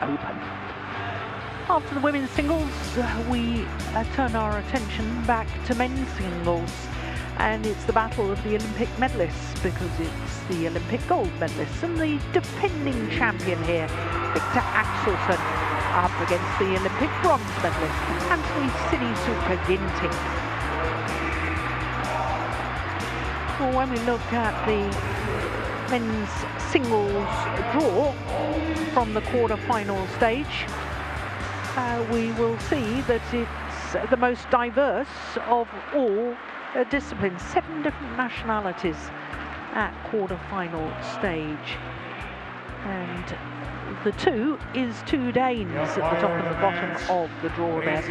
Open. After the women's singles, we turn our attention back to men's singles, and it's the battle of the Olympic medalists, because it's the Olympic gold medalists and the defending champion here, Viktor Axelsen, up against the Olympic bronze medalist, Sinisuka Ginting. Well, when we look at the men's singles draw from the quarter-final stage, we will see that it's the most diverse of all disciplines. 7 different nationalities at quarter-final stage, and the 2 is 2 Danes at the top and the bottom of the draw there.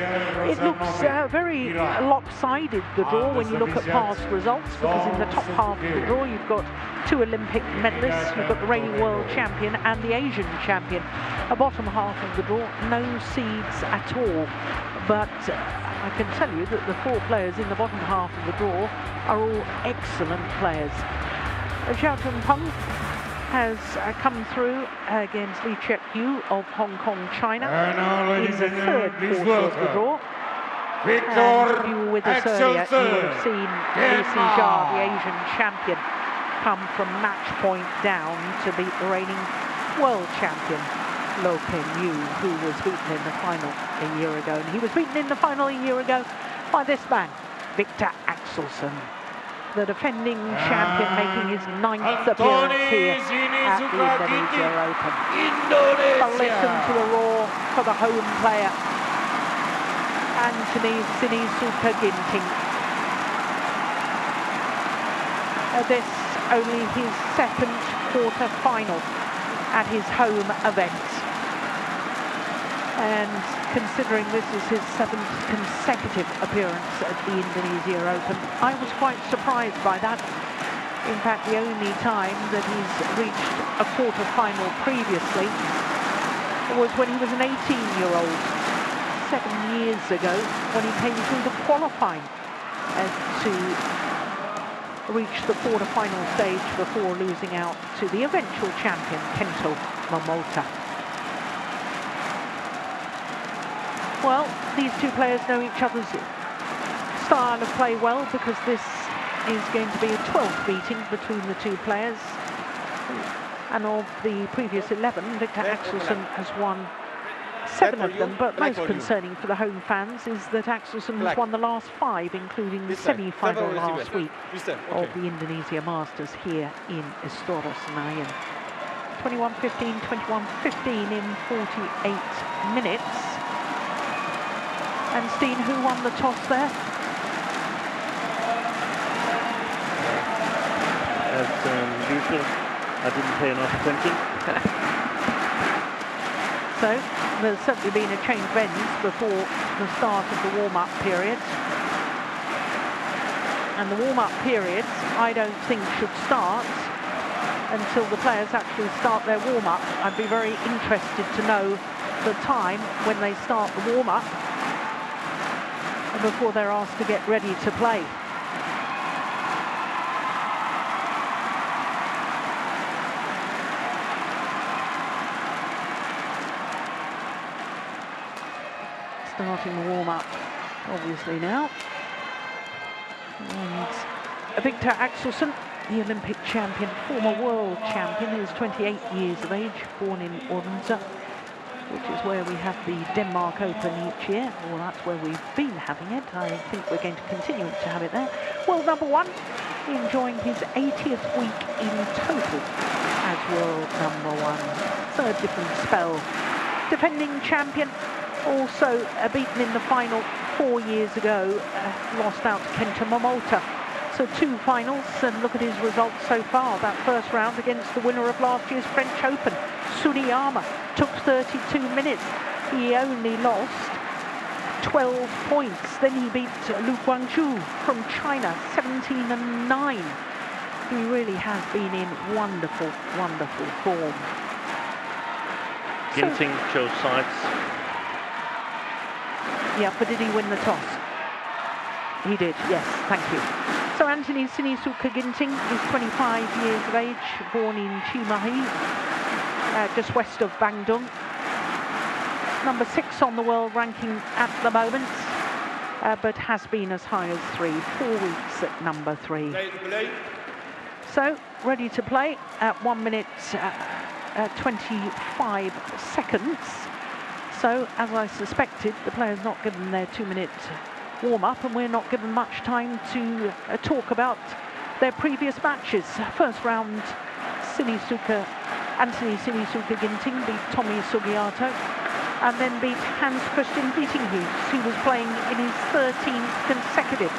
It looks very lopsided, the draw, when you look at past results, because in the top half of the draw you've got 2 Olympic medalists, you've got the reigning world champion and the Asian champion. A bottom half of the draw, no seeds at all. But I can tell you that the 4 players in the bottom half of the draw are all excellent players. Xiao Junpeng has come through against Li Chek-yu of Hong Kong, China, in the third quarter of the draw. Viktor And if you were with us earlier, you would have seen Li Sijia, the Asian champion, come from match point down to beat the reigning world champion, Lo Pen-yu, who was beaten in the final a year ago. And he was beaten in the final a year ago by this man, Viktor Axelsen, the defending champion, making his 9th appearance here at the Indonesia Open. But listen to the roar for the home player, Sinisuka Ginting. This only his 2nd quarter-final at his home event. And considering this is his 7th consecutive appearance at the Indonesia Open, I was quite surprised by that. In fact, the only time that he's reached a quarter-final previously was when he was an 18-year-old, 7 years ago, when he came through the qualifying to reach the quarter-final stage before losing out to the eventual champion, Kento Momota. Well, these 2 players know each other's style of play well, because this is going to be a 12th meeting between the 2 players. And of the previous 11, Viktor Axelsen has won 7 of them, but most concerning for the home fans is that Axelsen has won the last 5, including the semi-final last week of the Indonesia Masters here in Istora Senayan. 21-15, 21-15 in 48 minutes. And Steen, who won the toss there? As usual, I didn't pay enough attention. So, there's certainly been a change of ends before the start of the warm-up period. And the warm-up periods, I don't think, should start until the players actually start their warm-up. I'd be very interested to know the time when they start the warm-up before they're asked to get ready to play. Starting the warm-up, obviously, now. And Viktor Axelsen, the Olympic champion, former world champion, who's 28 years of age, born in Odense, which is where we have the Denmark Open each year. Well, that's where we've been having it. I think we're going to continue to have it there. World number 1, enjoying his 80th week in total as world number 1. 3rd different spell. Defending champion, also beaten in the final 4 years ago, lost out to Kento Momota. So 2 finals, and look at his results so far. That first round against the winner of last year's French Open, Sudirman, took 32 minutes. He only lost 12 points. Then he beat Lu Guangzhou from China, 17-9. He really has been in wonderful, wonderful form. Ginting chose sides. Yeah, but did he win the toss? He did, yes, thank you. So Sinisuka Ginting is 25 years of age, born in Chimahi, just west of Bandung. number 6 on the world ranking at the moment, but has been as high as 4 weeks at number 3. So, ready to play at 1 minute 25 seconds. So, as I suspected, the players not given their 2-minute warm-up, and we're not given much time to talk about their previous matches. First round, Anthony Sinisuka Ginting beat Tommy Sugiarto, and then beat Hans Christian Wittinghuis, who was playing in his 13th consecutive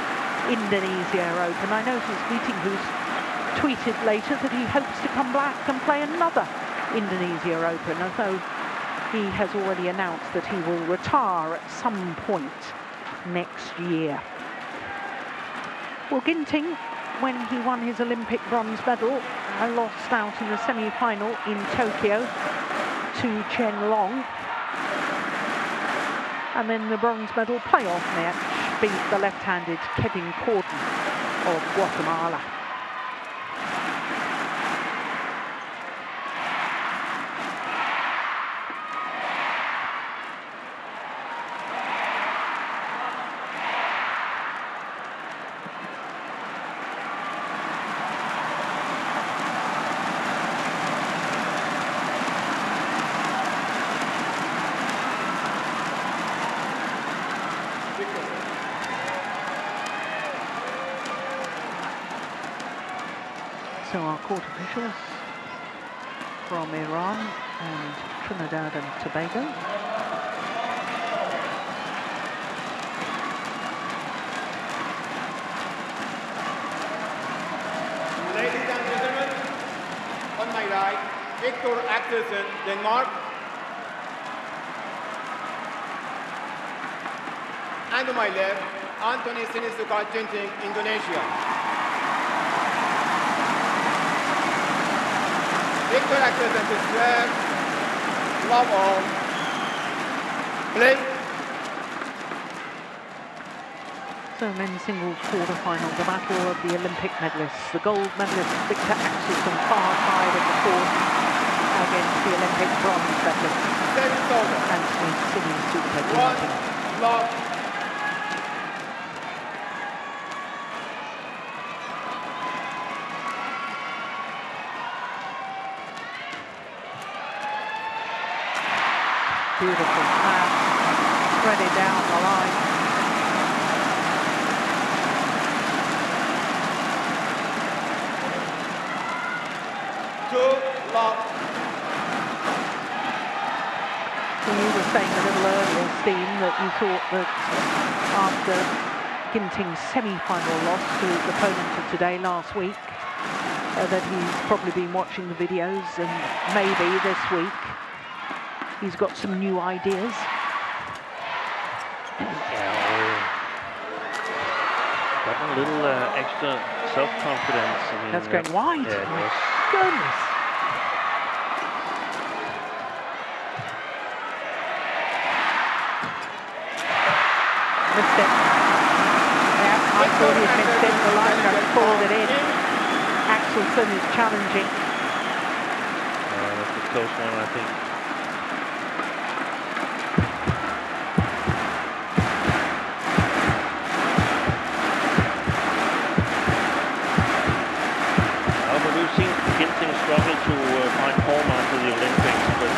Indonesia Open. I noticed Wittinghuis tweeted later that he hopes to come back and play another Indonesia Open, although he has already announced that he will retire at some point next year. Well, Ginting, when he won his Olympic bronze medal, lost out in the semi-final in Tokyo to Chen Long. And then the bronze medal playoff match beat the left-handed Kevin Corden of Guatemala. So our court officials from Iran and Trinidad and Tobago. Ladies and gentlemen, on my right, Viktor Axelsen, Denmark. And on my left, Anthony Sinisuka Ginting, Indonesia. Viktor Axelsen to serve, love all, play. So men's singles quarterfinal, the battle of the Olympic medalists. The gold medalist Viktor Axelsen, far side of the court, against the Olympic bronze medalist Anthony Sinisuka Ginting. One, love. Beautiful pass, threaded down the line. Two, love. So you were saying a little earlier, Steen, that you thought that after Ginting's semi-final loss to his opponent of today last week, that he's probably been watching the videos, and maybe this week he's got some new ideas. Got a little extra self-confidence. I mean, That's going wide. Yeah, My goodness. Missed it. Yeah, I thought he'd missed it. The line got pulled it in. Axelsen is challenging. That's a close one, I think. Ginting struggled to find form after the Olympics, but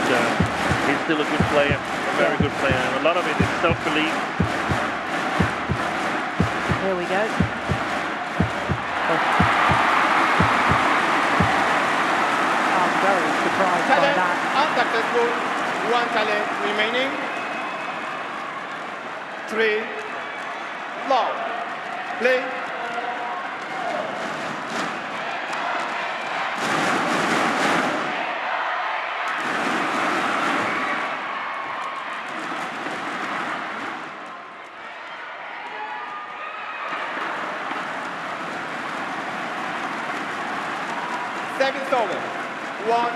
he's still a good player, a very good player, and a lot of it is self-belief. Here we go. I'm very surprised by that. Unsuccessful. One challenge remaining. 3, love. Play. Seconds over. 1,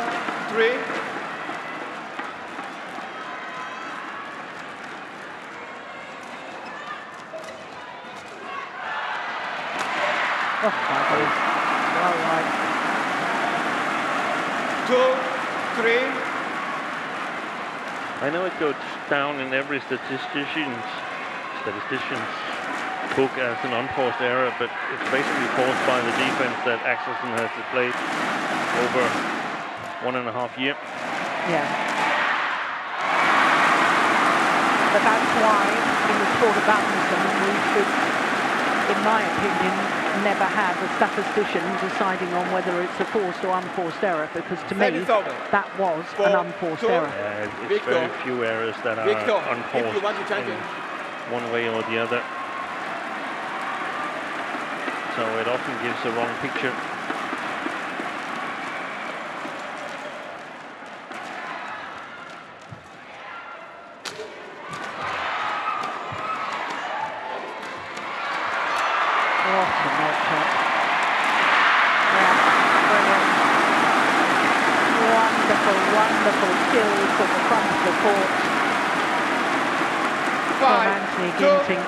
3. Oh, my goodness. All right. 2, 3. I know it goes down in every statistician's book as an unforced error, but it's basically forced by the defense that Axelsen has displayed over 1.5 years. Yeah. But that's why in the sport of badminton we should, in my opinion, never have a statistician deciding on whether it's a forced or unforced error, because to me that was an unforced error. Yeah, it's very few errors that are unforced in one way or the other. So it often gives a wrong picture. What a net shot. Yeah, brilliant. Wonderful, wonderful skills at the front of the court from Anthony Ginting.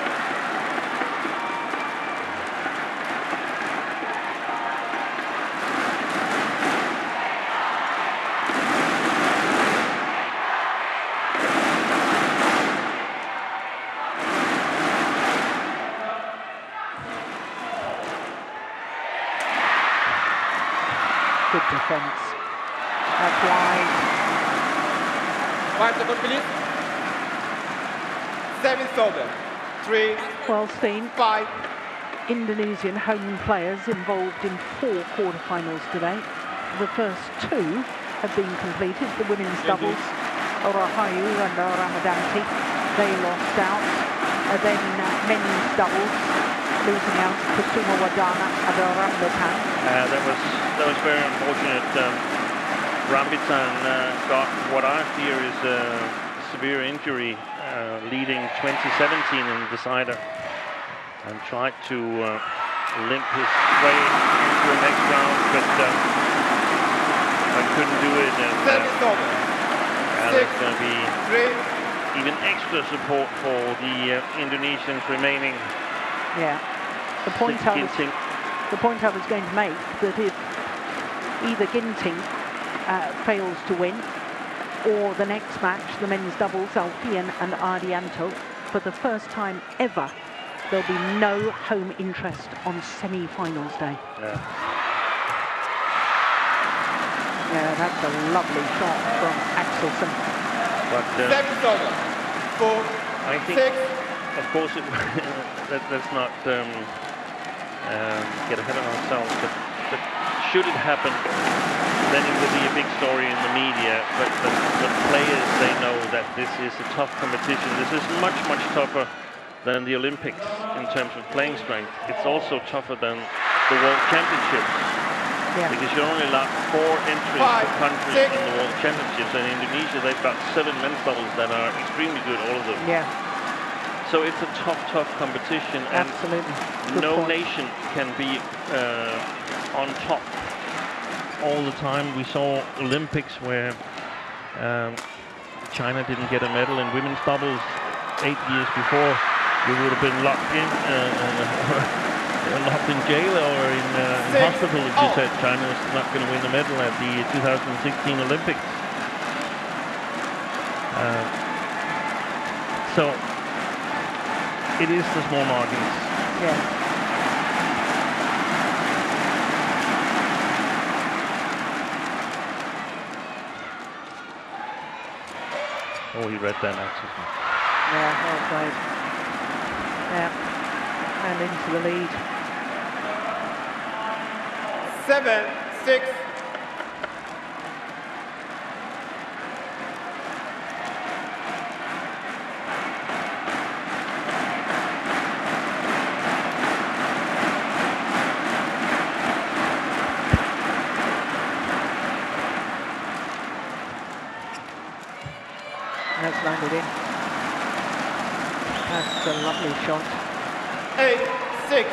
Good defence. That's wide. 5 seconds, please. 7 over. 3. Well, Steen, 5. Indonesian home players involved in 4 quarterfinals today. The first 2 have been completed. The women's doubles, Rahayu and Ramadanti, they lost out. Then men's doubles, losing out to Kusuma Wadana and Rambutan. That was very unfortunate. Rambutan got what I fear is a severe injury, leading 2017 in the decider, and tried to limp his way into the next round, but I couldn't do it. And there's going to be even extra support for the Indonesians remaining. Yeah, the point I was going to make, that if either Ginting fails to win, or the next match, the men's doubles, Alfian and Ardianto, for the first time ever, there'll be no home interest on semi-finals day. Yeah. Yeah, that's a lovely shot from Axelsen. But 4, I think, 6. of course, let's not get ahead of ourselves, but should it happen, then it will be a big story in the media. But the players, they know that this is a tough competition. This is much, much tougher than the Olympics in terms of playing strength. It's also tougher than the World Championships. Yeah. Because you're only allowed 4 entries per country in the World Championships. And in Indonesia, they've got 7 men's doubles that are extremely good, all of them. Yeah. So it's a tough competition. Absolutely. And no nation can be on top all the time. We saw Olympics where China didn't get a medal in women's doubles 8 years before. You would have been locked in jail or in hospital if you said China's not going to win the medal at the 2016 Olympics. So it is the small margins. Yeah. Oh, he read that Axelsen. Yeah, well played. Yeah, and into the lead. 7, 6. That's landed in. That's a lovely shot. 8, 6.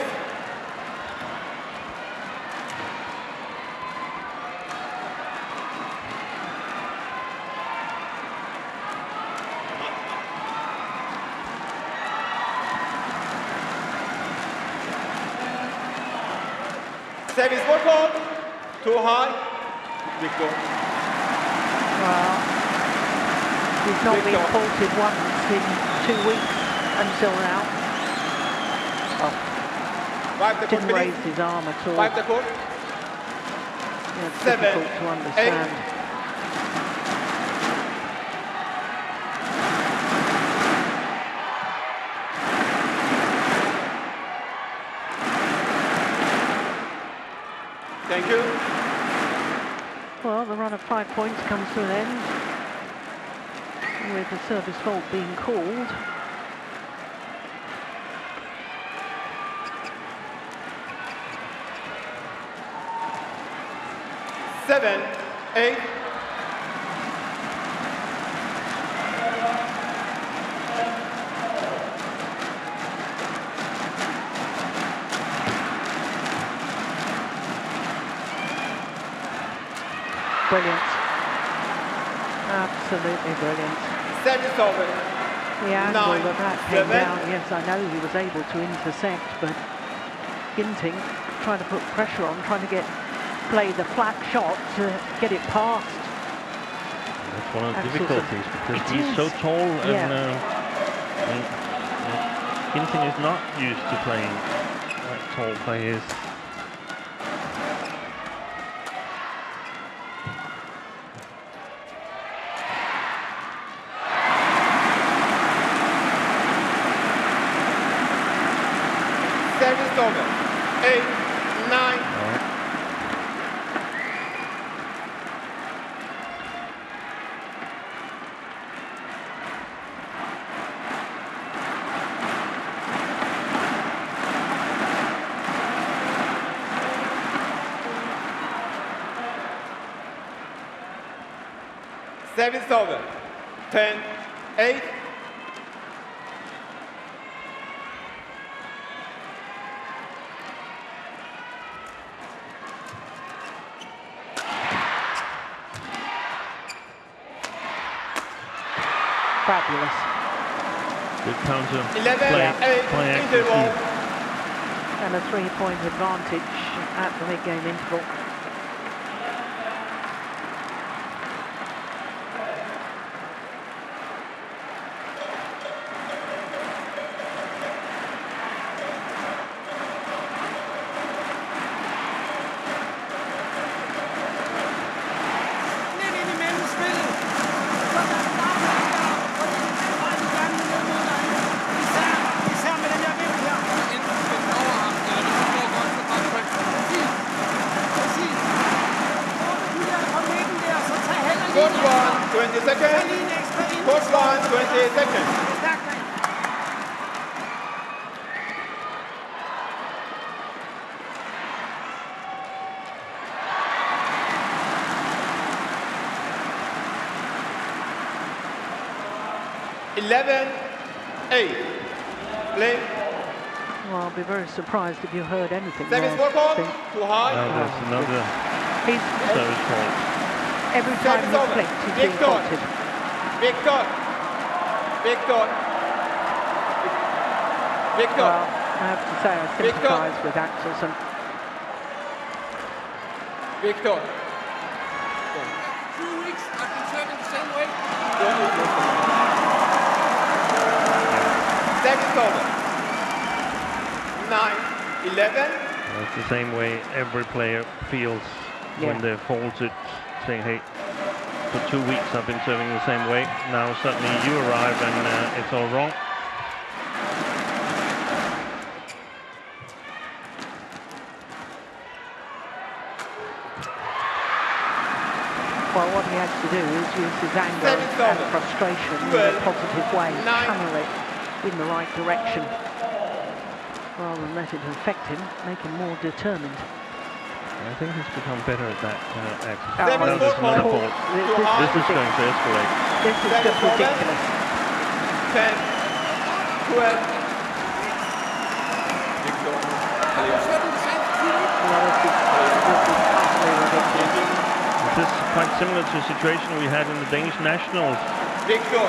Service ball, too high. Viktor. Well, He's not been faulted once in 2 weeks until now. Oh, didn't raise his arm at all. Yeah, it's difficult to understand. 8. Thank you. Well, the run of 5 points comes to an end with the service fault being called. Seven, 8. Brilliant. Absolutely brilliant. Service over. The angle 9, that came 7. down, yes, I know he was able to intercept, but Ginting trying to put pressure on, trying to play the flat shot to get it past. That's one of the Axelsen. difficulties, because he's so tall, and Ginting is not used to playing like tall players. Service over. 8, 9. Service over. 10, 8. Fabulous. Good counter 11, play 8, by interval. Axelsen. And a 3-point advantage at the mid-game interval. Court 1, 20 seconds. Court 1, 20 seconds. 11, 8. Play. Well, I'll be very surprised if you heard anything Service there. scorecard. Steve. Too high. Now there's another He's, service fault. every time Service he over. flicked, he's being Viktor. faulted. Viktor. Viktor. Viktor. Well, I have to say, I sympathise with Axelsen. Viktor. 2 weeks, I've been serving the same way. Service over. 9, 11. It's the same way every player feels when they're faulted, saying, hey, for 2 weeks I've been serving the same way. Now suddenly you arrive and it's all wrong. Well, what he has to do is use his anger and frustration in a positive way, channel it in the right direction, rather than let it affect him, make him more determined. I think he's become better at that, Axelsen. Seven Now there's another score. fault. This This is going to escalate. This is just ridiculous. 10, 12. I've been serving the same for 2 weeks. Well, this is utterly ridiculous. This is quite similar to a situation we had in the Danish Nationals. Viktor.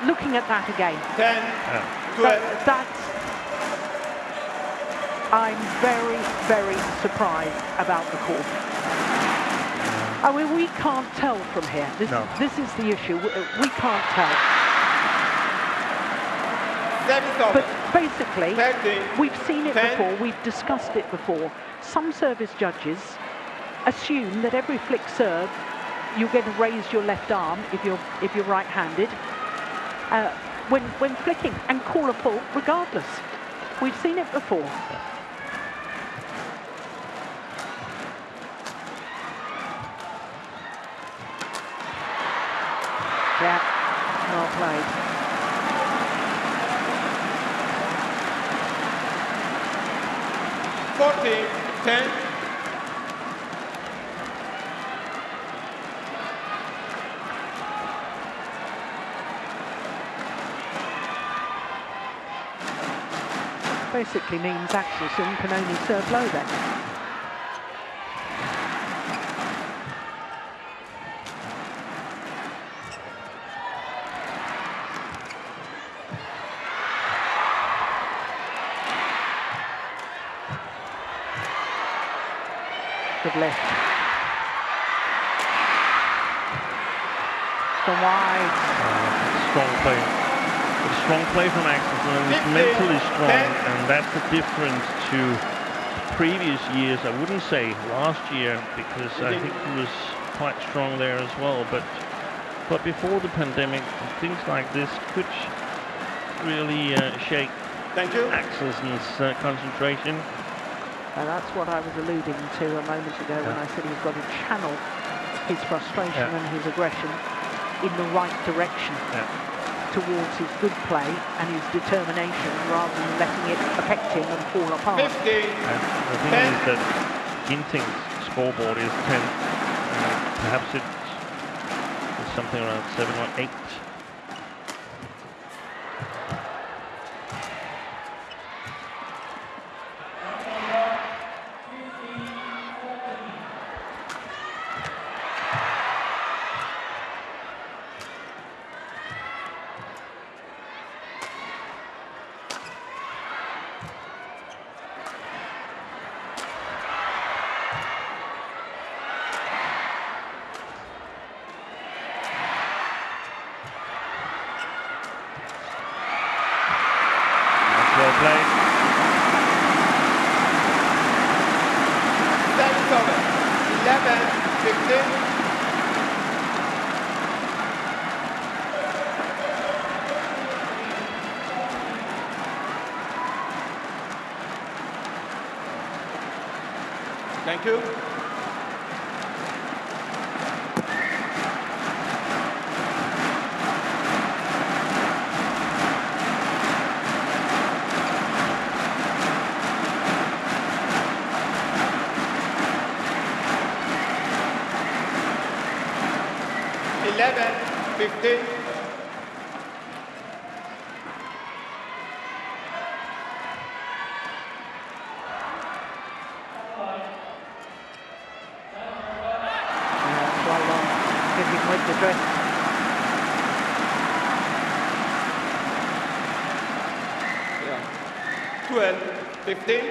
Looking at that again, 10, 12. I'm very, very surprised about the call. I mean, we can't tell from here. This is the issue. We can't tell. But basically, we've seen it before. We've discussed it before. Some service judges assume that every flick serve, you're going to raise your left arm if you're right-handed when flicking, and call a fault regardless. We've seen it before. Yeah, well played. $14-10. Basically means Axelsen can only serve low then. Good lift. Gone wide. Strong play. Strong play from Axelsen, and he's mentally strong, and that's the difference to previous years. I wouldn't say last year, because I think he was quite strong there as well, but before the pandemic, things like this could really shake Axelsen's concentration. That's what I was alluding to a moment ago when I said he's got to channel his frustration and his aggression in the right direction towards his good play and his determination, rather than letting it affect him and fall apart. 50. The thing is that Ginting's scoreboard is 10. Perhaps it's something around 7 or 8. Well played. 11-15. Thank you. Well, hitting with the dress. Yeah. 12-15.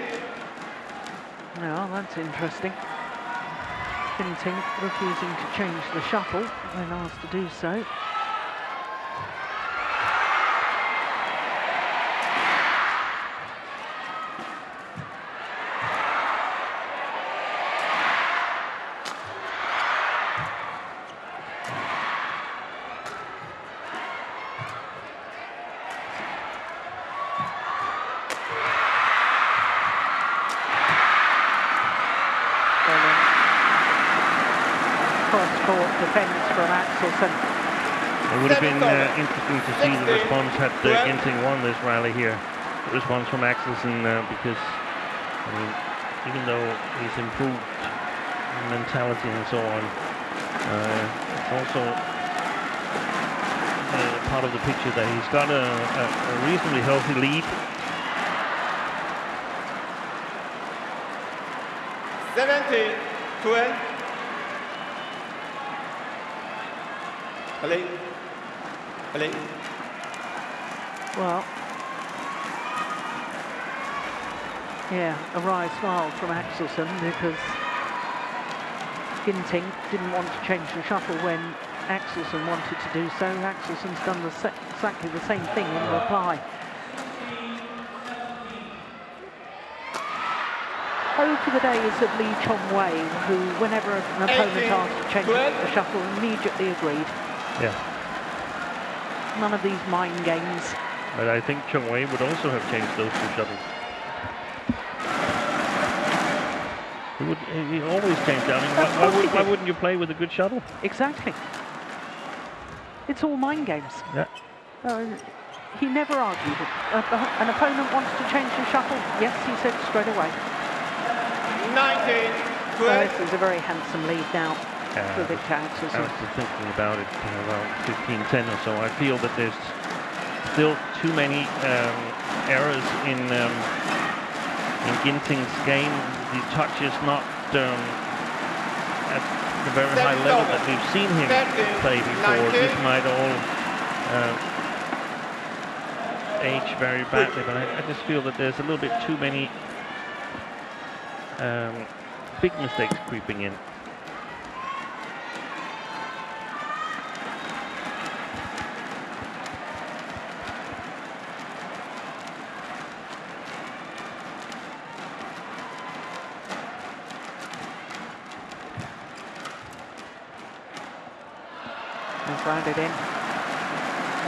Well, that's interesting. Ginting refusing to change the shuttle when asked to do so. Cross-court defence from Axelsen. It would have been interesting to see the response had Ginting won this rally here. The response from Axelsen, because I mean, even though he's improved mentality and so on, it's also part of the picture that he's got a reasonably healthy lead. 17-12. Well, yeah, a wry smile from Axelsen, because Ginting didn't want to change the shuttle when Axelsen wanted to do so. Axelsen's done exactly the same thing in reply. For the days of Lee Chong-wei, who, whenever an opponent asked to change the shuttle, immediately agreed. Yeah. None of these mind games. But I think Chong-wei would also have changed those two shuttles. He always changed them. I mean, why wouldn't you play with a good shuttle? Exactly. It's all mind games. Yeah. He never argued. An opponent wants to change the shuttle. Yes, he said straight away. 19, so this is a very handsome lead now for Viktor Axelsen. I was just thinking about it around 15-10 or so. I feel that there's still too many errors in Ginting's game. The touch is not at the very high level that we've seen him play before. This might all age very badly, but I just feel that there's a little bit too many big mistakes creeping in. He's rounded in.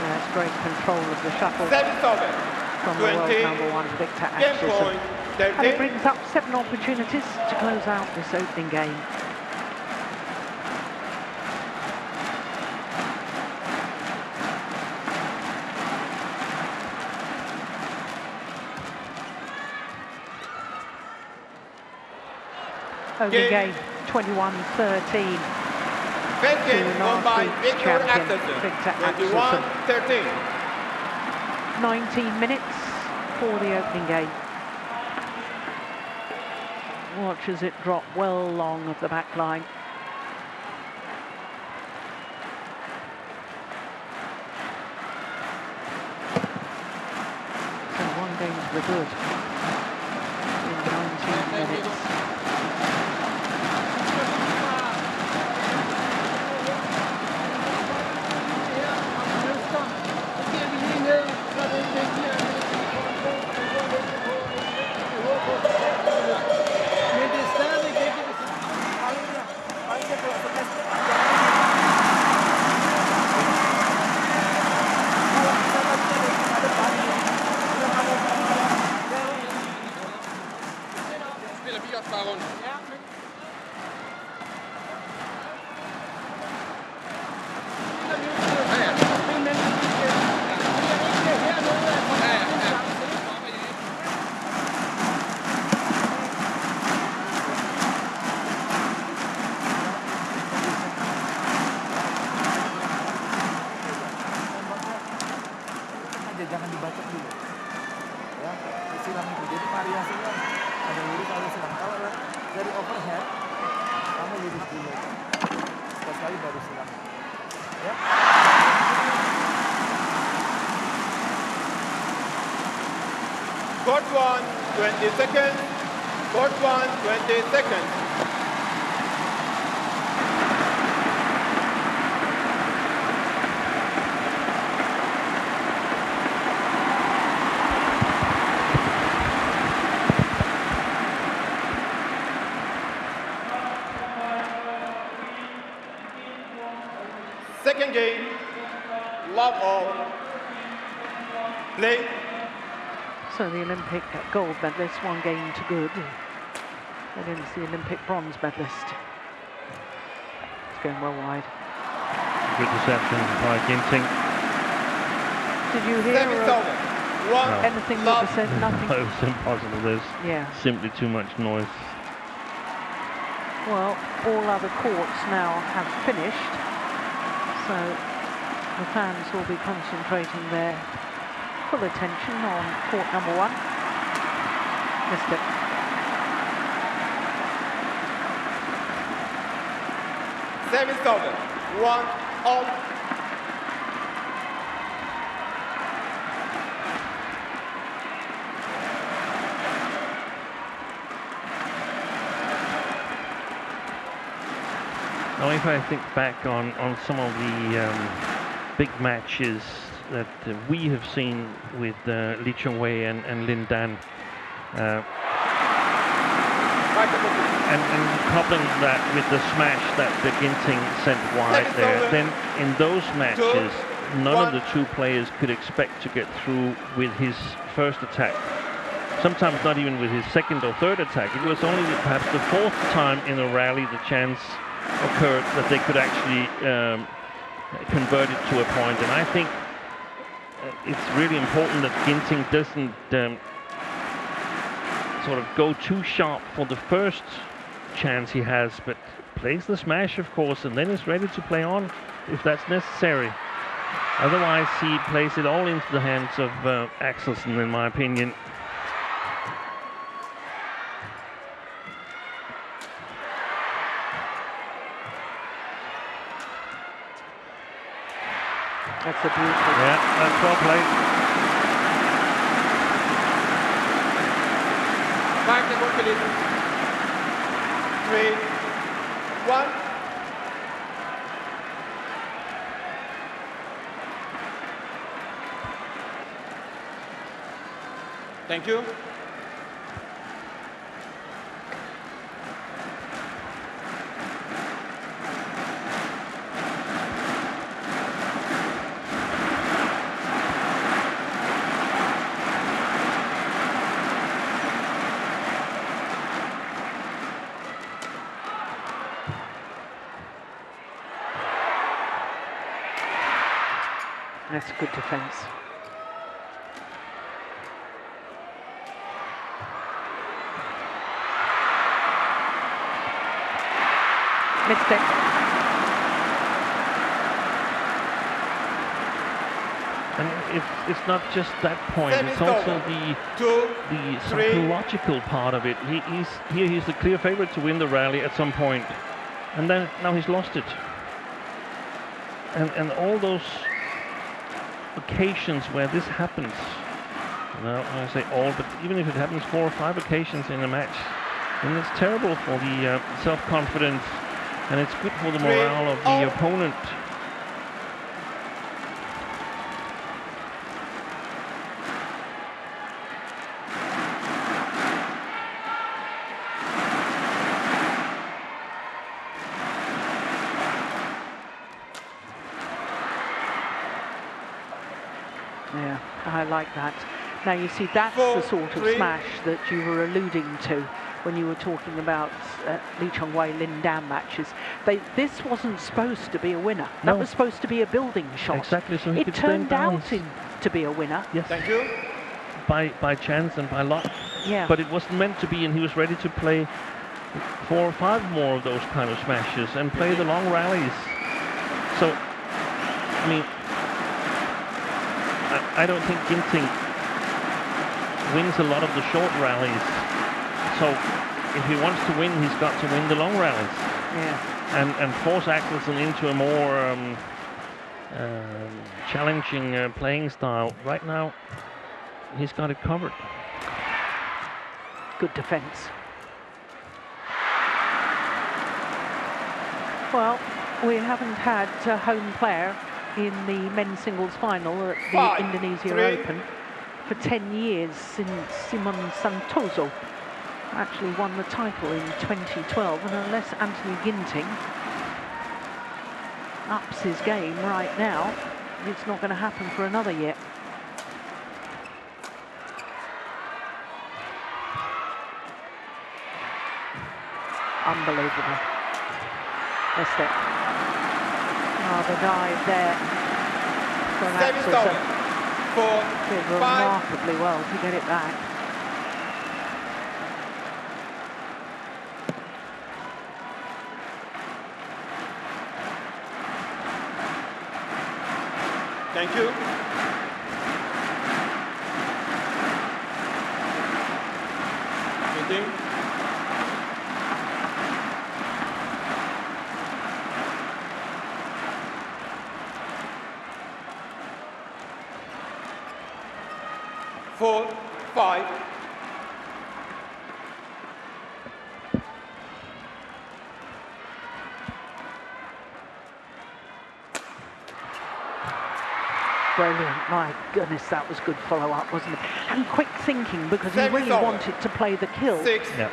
That's great control of the shuttle from the world #1 Viktor Axelsen. And it brings up 7 opportunities to close out this opening game. Opening game 21-13. Won by Viktor Viktor Axelsen. 21-13. 19 minutes for the opening game. Watch as it drop well long of the back line. So 1 game to the good in 19 minutes. Jangan dibacok dulu, ya, disiram itu. Jadi variasinya ada lurus, ada siram. Kalau dari overhead, kamu lurus dulu, sekali baru siram, ya. Court 1, 20 seconds. Court 1, 20 seconds. Second game, love all. Play. So the Olympic gold medalist, 1 game to good. Against the Olympic bronze medalist. It's going well wide. Good reception by Ginting. Did you hear anything that was said? Nothing? No, it's impossible. There's simply too much noise. Well, all other courts now have finished. So the fans will be concentrating their full attention on court #1. Missed it. Semi-solid. 1 all. Now, if I think back on some of the big matches that we have seen with Lee Chong-wei and Lin Dan, and coupling that with the smash that the Ginting sent wide there, then in those matches, none of the two players could expect to get through with his first attack. Sometimes not even with his second or third attack. It was only perhaps the fourth time in a rally the chance occurred that they could actually convert it to a point. And I think it's really important that Ginting doesn't sort of go too sharp for the first chance he has, but plays the smash, of course, and then is ready to play on if that's necessary. Otherwise, he plays it all into the hands of Axelsen, in my opinion. That's a beautiful. Yeah, that's well played. 5 seconds to lead. 3, 1. Thank you. That's a good defence. Missed it. And it's not just that point, it's also the psychological part of it. He's the clear favorite to win the rally at some point, and then now he's lost it. And all those occasions where this happens, now I say all, but even if it happens 4 or 5 occasions in a match, then it's terrible for the self-confidence, and it's good for the morale of the opponent. Yeah, I like that. Now you see, that's the sort of smash that you were alluding to when you were talking about Lee Chong-wei, Lin Dan matches. This wasn't supposed to be a winner. No. That was supposed to be a building shot. Exactly, so he it could turned out stay in to be a winner. Yes. Thank you. By chance and by luck. Yeah. But it wasn't meant to be, and he was ready to play 4 or 5 more of those kind of smashes and play the long rallies. So, I mean, I don't think Ginting wins a lot of the short rallies. So if he wants to win, he's got to win the long rallies. Yeah. And force Axelsen into a more challenging playing style. Right now, he's got it covered. Good defence. Well, we haven't had a home player in the men's singles final at the Indonesia Open for 10 years, since Simon Santoso actually won the title in 2012, and unless Anthony Ginting ups his game right now, it's not going to happen for another year. Unbelievable. Missed it. Oh, the dive there from Axelsen. Did remarkably well to get it back. Thank you. Ginting. Four, 5. Brilliant. My goodness, that was good follow-up, wasn't it? And quick thinking, because he really wanted to play the kill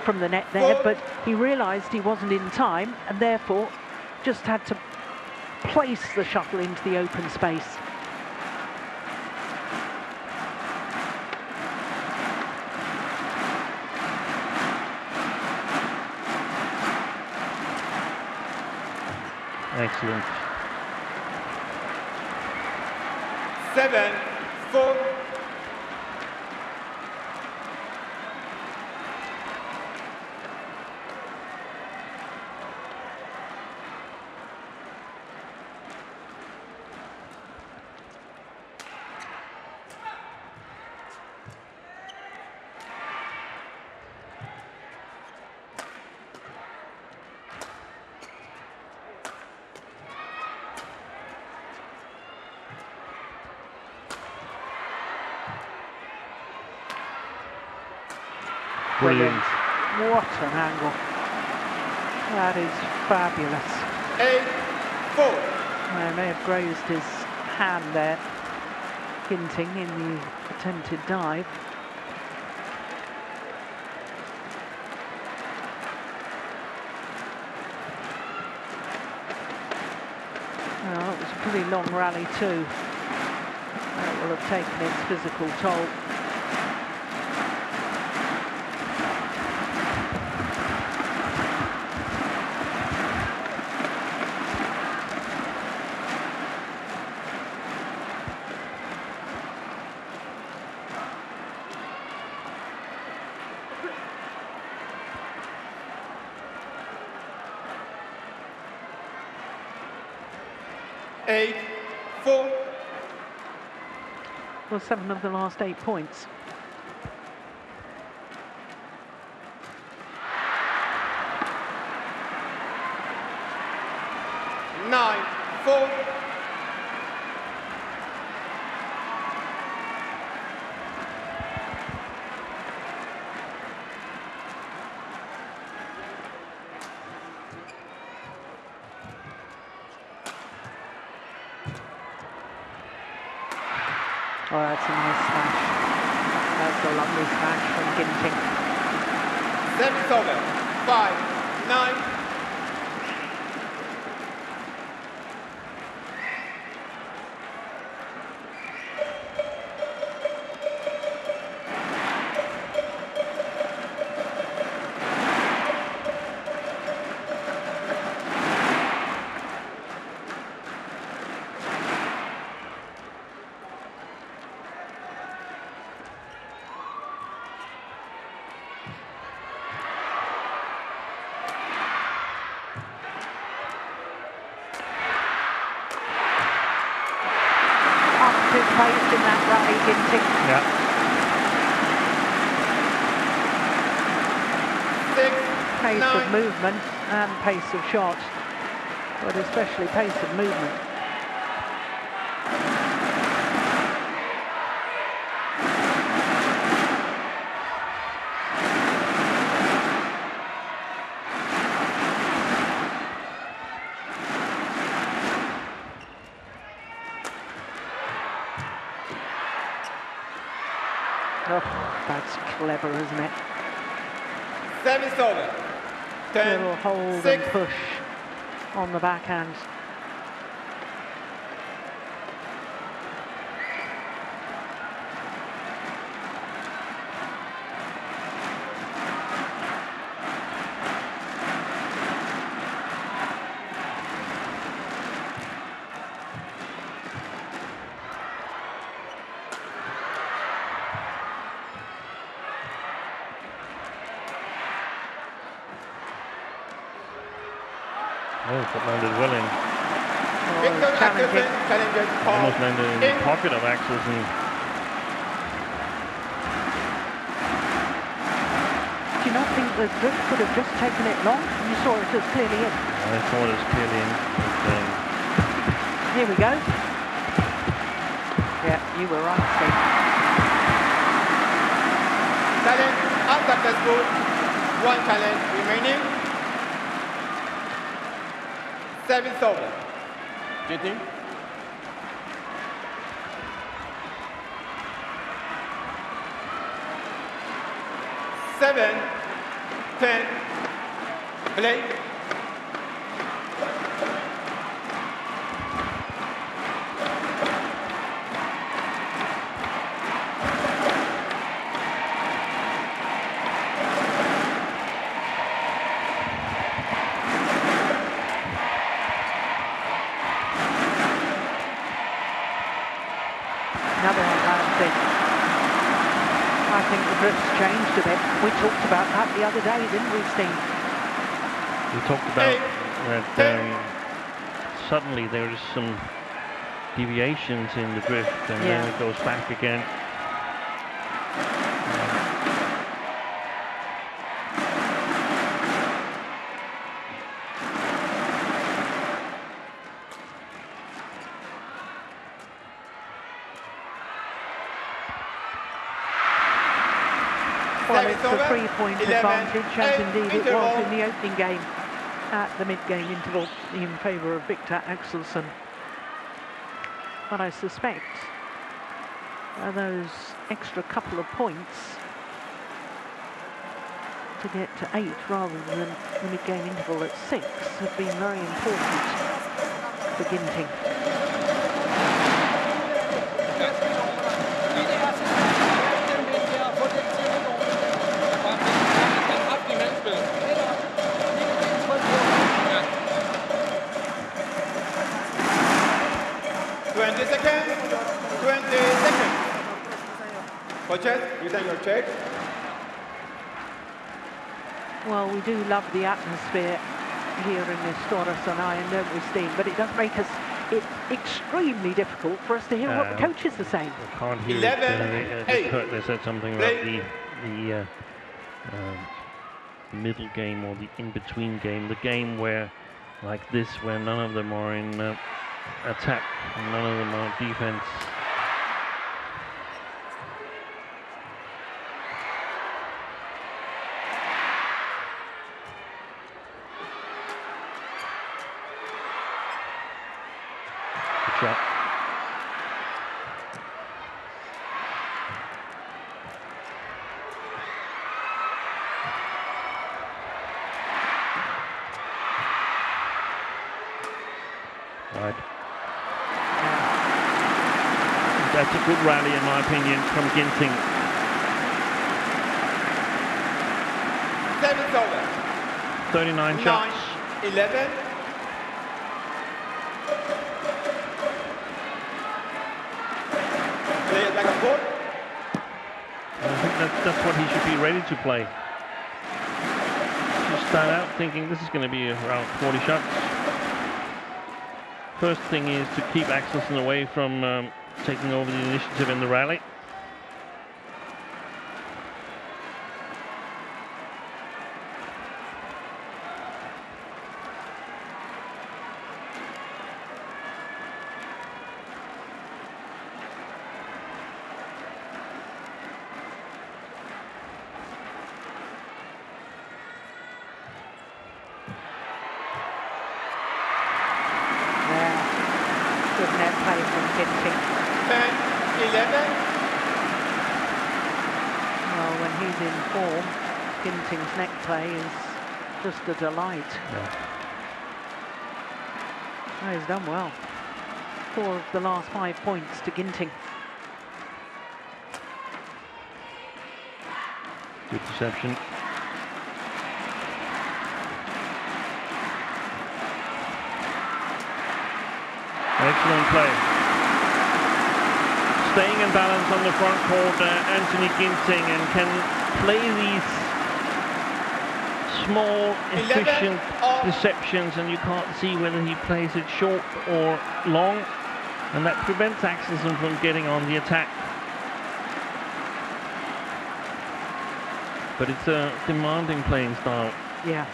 from the net there, but he realised he wasn't in time and therefore just had to place the shuttle into the open space. Excellent. 7-4. Brilliant. What an angle. That is fabulous. 8-4. He may have grazed his hand there, Ginting, in the attempted dive. Well, it was a pretty long rally too. That will have taken its physical toll. Well, 7 of the last 8 points. Nine, 4. Oh, that's a nice smash. That's a lovely smash from Ginting. 7-7. 5-9. Pace in that rally, Ginting. Yeah. 6, Pace 9. of movement and pace of shot, but especially pace of movement. Oh, that's clever, isn't it? 7-7. 10, Little hold 6. and push on the backhand. Oh, that landed well in. Viktor Axelsen challenges Almost landed in the pocket of Axelsen. Do you not think the drift could have just taken it long? You saw it as clearly in. I thought it was clearly in. But, Here we go. Yeah, you were right, Steve. Challenge unsuccessful. 1 challenge remaining. 7-7. Ginting. 7-10. Play. Another advantage. I think the drift's changed a bit. We talked about that the other day, didn't we, Steve? We talked about that suddenly there is some deviations in the drift, and then it goes back again. Well, it's a 3-point advantage, as indeed it was in the opening game at the mid-game interval in favour of Viktor Axelsen. But I suspect those extra couple of points to get to 8 rather than the mid-game interval at 6 have been very important for Ginting. Coaches, you take your check. Well, we do love the atmosphere here in this Sudirman, don't we, Steve? But it does make it extremely difficult for us to hear what the coaches are saying. I can't hear 11-8. They said something about the middle game or the in-between game, the game where, like this, where none of them are in attack and none of them are defense. Shot. Right. That's a good rally, in my opinion, from Ginting. Service over. 39 shots. 9-11. Play it like a ball. I think that's what he should be ready to play. Just start out thinking this is going to be around 40 shots. First thing is to keep Axelsen away from taking over the initiative in the rally. Good net play from Ginting. 10-11. Well, when he's in form, Ginting's net play is just a delight. Oh, he's done well. 4 of the last 5 points to Ginting. Good reception. Excellent play. Staying in balance on the front court, Anthony Ginting, and can play these small, efficient deceptions, and you can't see whether he plays it short or long, and that prevents Axelsen from getting on the attack. But it's a demanding playing style. Yeah.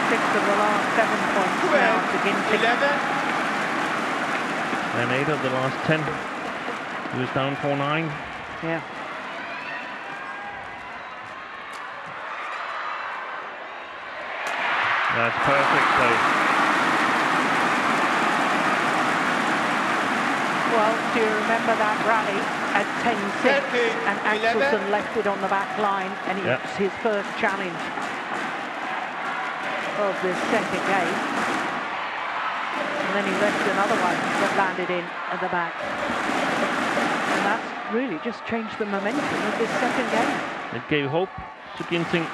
6 of the last 7 points now to Ginting. 11. And 8 of the last 10. He was down 4-9. Yeah. That's perfect play. Well, do you remember that rally at 10-6 and Axelsen left it on the back line, and it's his first challenge of this second game, and then he left another one that landed in at the back, and that's really just changed the momentum of this second game. It gave hope to Ginting.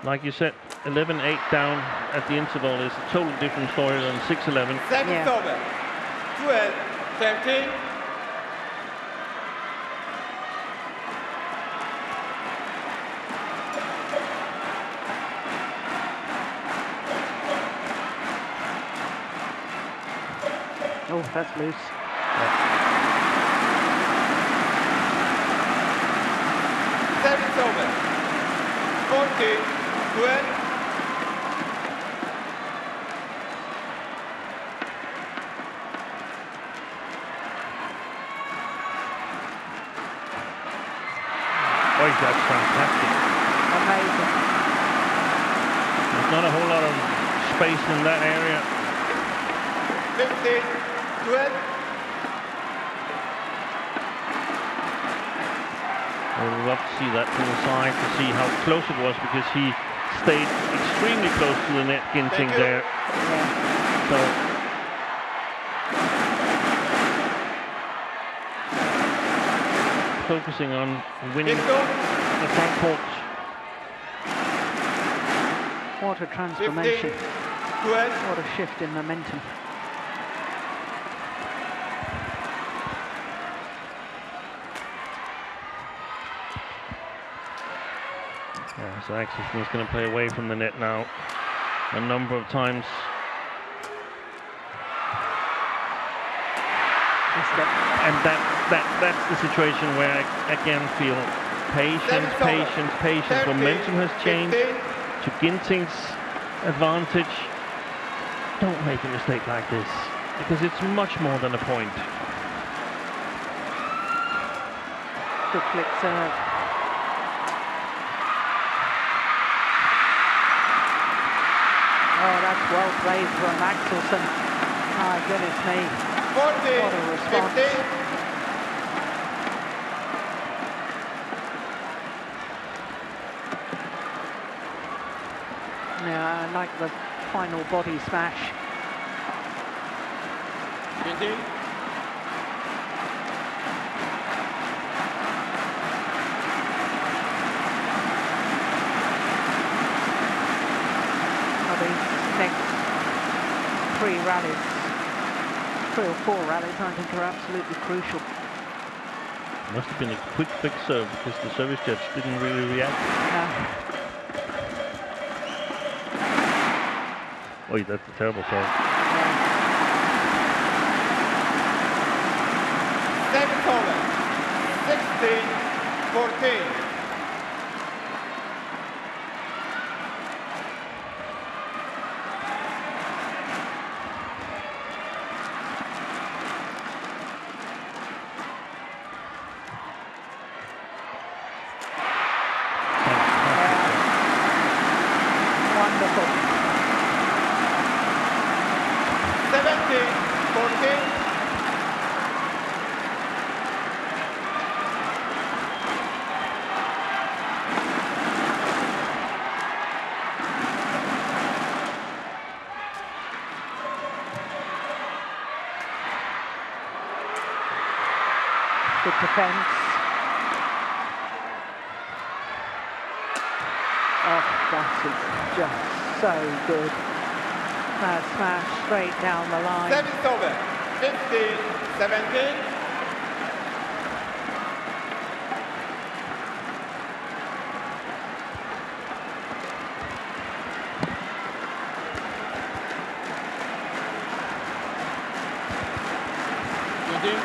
Like you said, 11-8 down at the interval is a totally different story than 6-11. Second over, 12-13. Oh, that's loose. Service over, 14-12. Oh, that's fantastic. Amazing. There's not a whole lot of space in that area. 15-12. I would love to see that from the side to see how close it was, because he stayed extremely close to the net, Ginting there. So focusing on winning the front court. What a transformation. 15-12. What a shift in momentum. Yeah, so Axelsen is going to play away from the net now a number of times. And that's the situation where I again feel patience. Momentum has changed to Ginting's advantage. Don't make a mistake like this, because it's much more than a point. Good flick serve. Oh, that's well played from Axelsen. My goodness me. 14, what a response. 15. Yeah, I like the final body smash. Ginting. These next 3 rallies, 3 or 4 rallies, I think are absolutely crucial. Must have been a quick serve, because the service judge didn't really react. No. Oh, that's a terrible serve. Second over, 16-14. Wonderful. 17-14. Good defense. Oh, that is just so good. That smash straight down the line. Service over, 15-17. Ginting.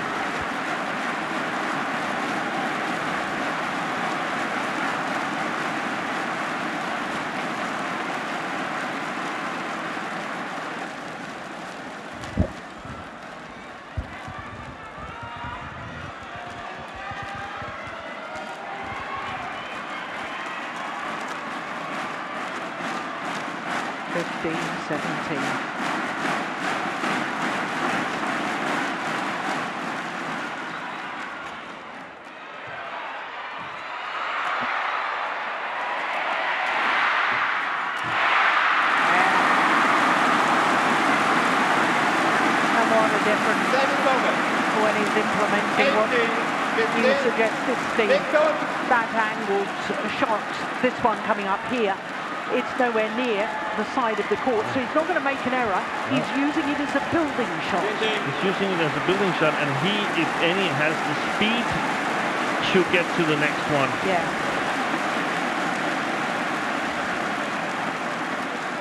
15-17. implementing what 18, you 15. suggested, Steve. Viktor. That angled shot, this one coming up here, it's nowhere near the side of the court, so he's not going to make an error. He's using it as a building shot. He's using it as a building shot, and he, if any, has the speed to get to the next one. Yeah.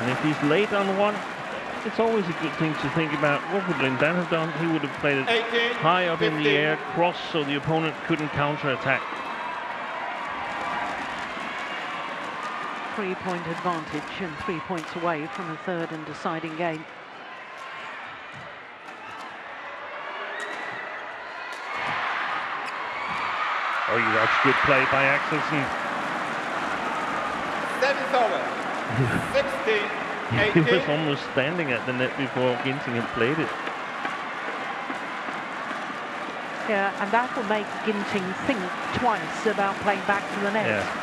And if he's late on one, it's always a good thing to think about. What would Lindan have done? He would have played it 18, high up in the 15. air, cross, so the opponent couldn't counter-attack. 3-point advantage and 3 points away from a third and deciding game. Oh, yeah, that's good play by Axelsen. 7th over. 16, He 18. was almost standing at the net before Ginting had played it. Yeah, and that will make Ginting think twice about playing back to the net. Yeah.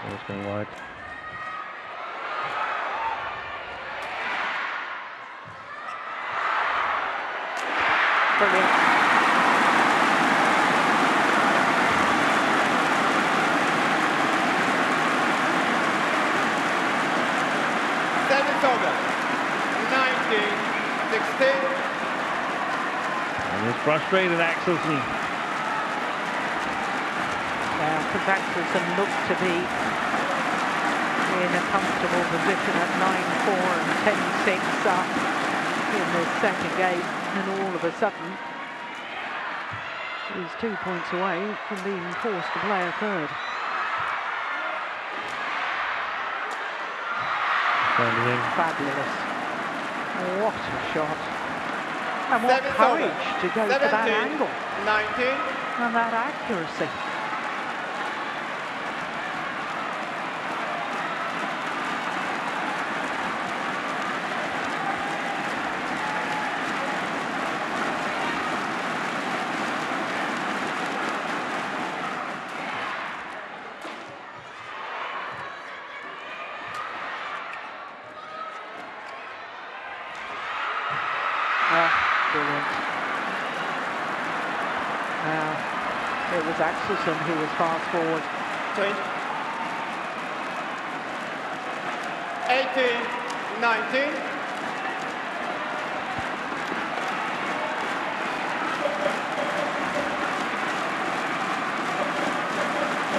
It's going wide. Brilliant. Seventh over. 19, 16. And he's frustrated, Axelsen. Yeah, because Axelsen looked to be in a comfortable position at 9-4 and 10-6 up in the second game, and all of a sudden he's 2 points away from being forced to play a third. Fabulous. What a shot. And what Seventh courage over. to go for that 17, angle 19. and that accuracy. Brilliant. It was Axelsen who was fast forward. 18, 19.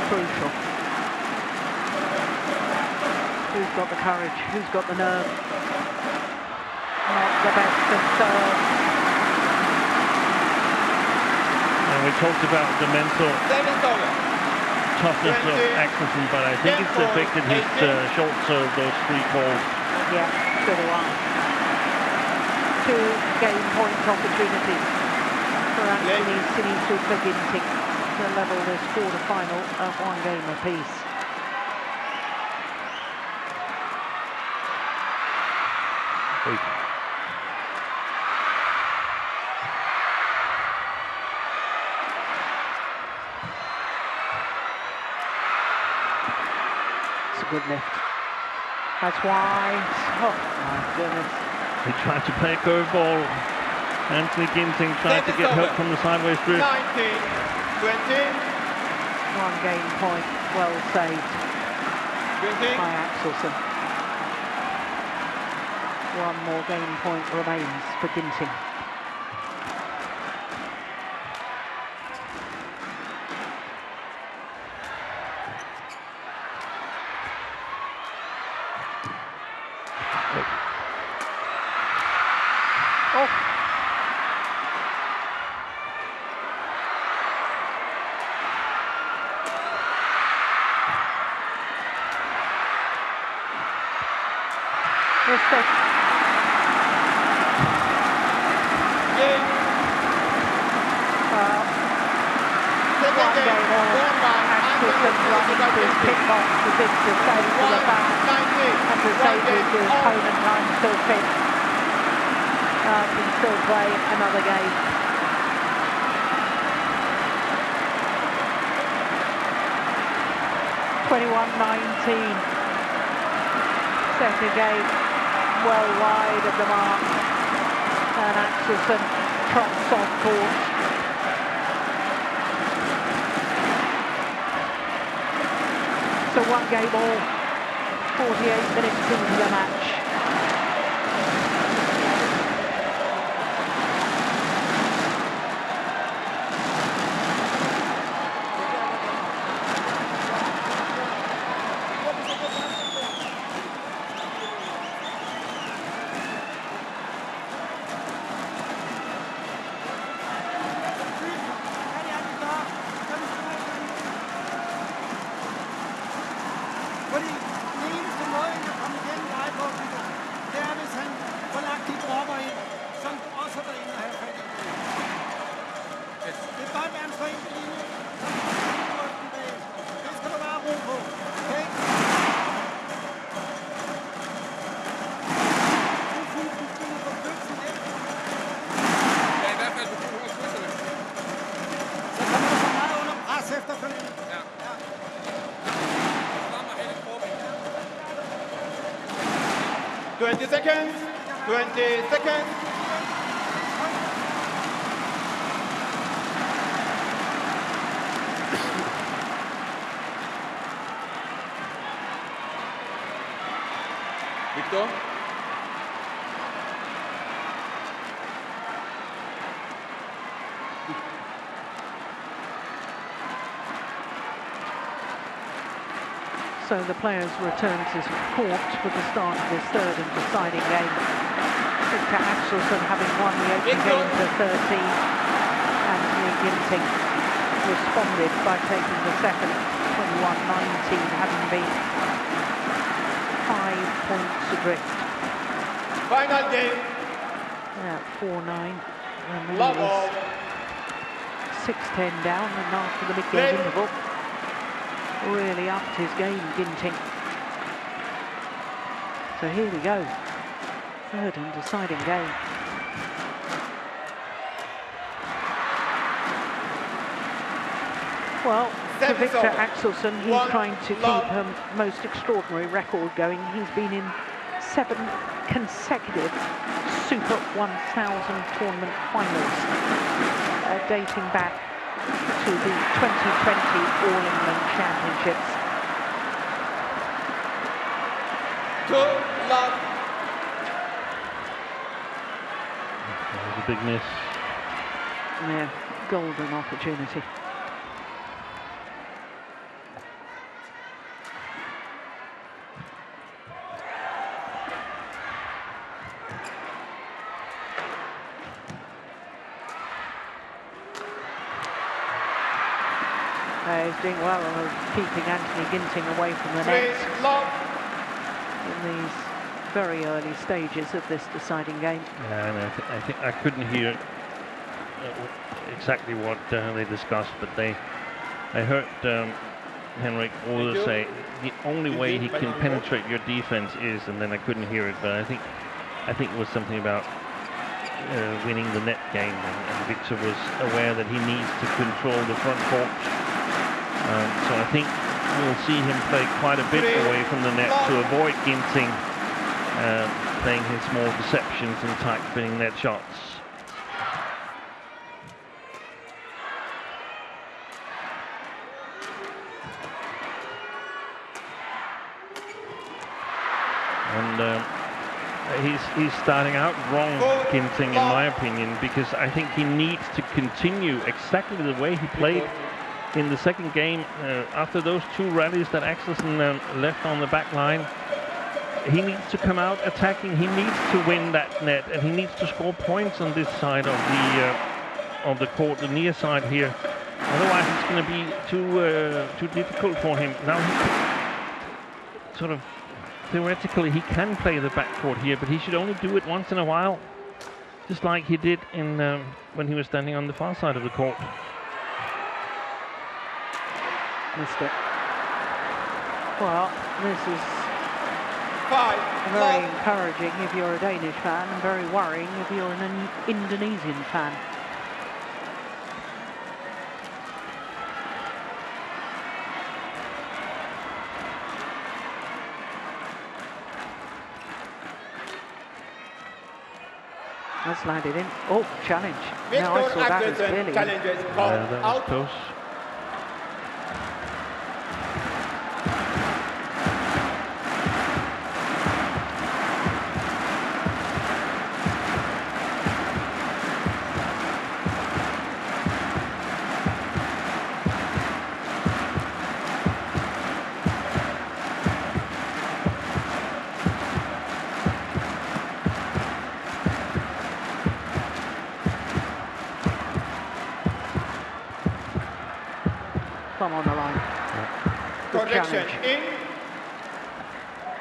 Crucial. Who's got the courage? Who's got the nerve? Not the best of serve. And we talked about the mental Seventh over. toughness of 20, Axelsen, but I think it's 10 affected his 18. short serve, those 3 calls. Yeah, so do I. 2 game point opportunities for Anthony Sinisuka Ginting to level this quarter-final at 1 game apiece. It's a good lift. That's wide. Oh my goodness. He tried to play a curveball. Anthony Ginting tried to get help from the sideways drift. 19, 20. 1 game point, well saved 20. by Axelsen. 1 more game point remains for Ginting. Oh. Respect. One game on. Axelsen running to his pit box as if to say to the fans and to say to his opponent, I'm still fit. I can still play another game. Set again, well wide of the mark, and Axelsen trots on course. So 1 game all, 48 minutes into the match. Fordi den eneste måde, at komme igennem dig på, det er, hvis han får lagt de dropper ind, som også er derinde og have fat i. Det er bare være en forenkling lige nu. Det skal du bare ro på. Okay? Du skulle få bøtsen lidt. Ja, i hvert fald, du kunne have krydserne. Så kommer du så meget under pres efterfølgende. Ja. Rammer hele kroppen. 20 seconds. 20 seconds. Viktor? So the players return to court for the start of this third and deciding game. Viktor Axelsen having won the opening game to 13. Anthony Ginting responded by taking the second, 21-19, having been 5 points adrift. Final game. Yeah, 4-9. And then Love it was all. 6-10 down, and after the mid-game Great. interval, really upped his game, Ginting. So here we go, third and deciding game. Well, for Service Viktor over. Axelsen, he's 1 trying to keep love. a most extraordinary record going. He's been in 7 consecutive Super 1000 tournament finals, dating back to the 2020 All England Championships. 2 love. That was a big miss. Yeah, golden opportunity. He's doing well on keeping Anthony Ginting away from the 3 net love. in these very early stages of this deciding game. Yeah, and I think I couldn't hear exactly what they discussed, but I heard Henrik Ole say the only way he can penetrate your defense is, and then I couldn't hear it, but I think it was something about winning the net game, and Viktor was aware that he needs to control the front court. So I think we'll see him play quite a bit away from the net to avoid Ginting playing his more deceptions and tight fitting net shots. And he's starting out wrong, Ginting, in my opinion, because I think he needs to continue exactly the way he played in the second game. After those 2 rallies that Axelsen left on the back line, he needs to come out attacking. He needs to win that net, and he needs to score points on this side of the court, the near side here. Otherwise, it's going to be too difficult for him. Now, he sort of theoretically he can play the backcourt here, but he should only do it once in a while, just like he did in when he was standing on the far side of the court. Missed it. Well, this is 5 very love. encouraging if you're a Danish fan, and very worrying if you're an Indonesian fan. That's landed in. Oh, challenge. Viktor Now I saw that as Axelsen clearly. challenges Yeah, called that was out. close. Thumb on the line. Good Correction challenge. in.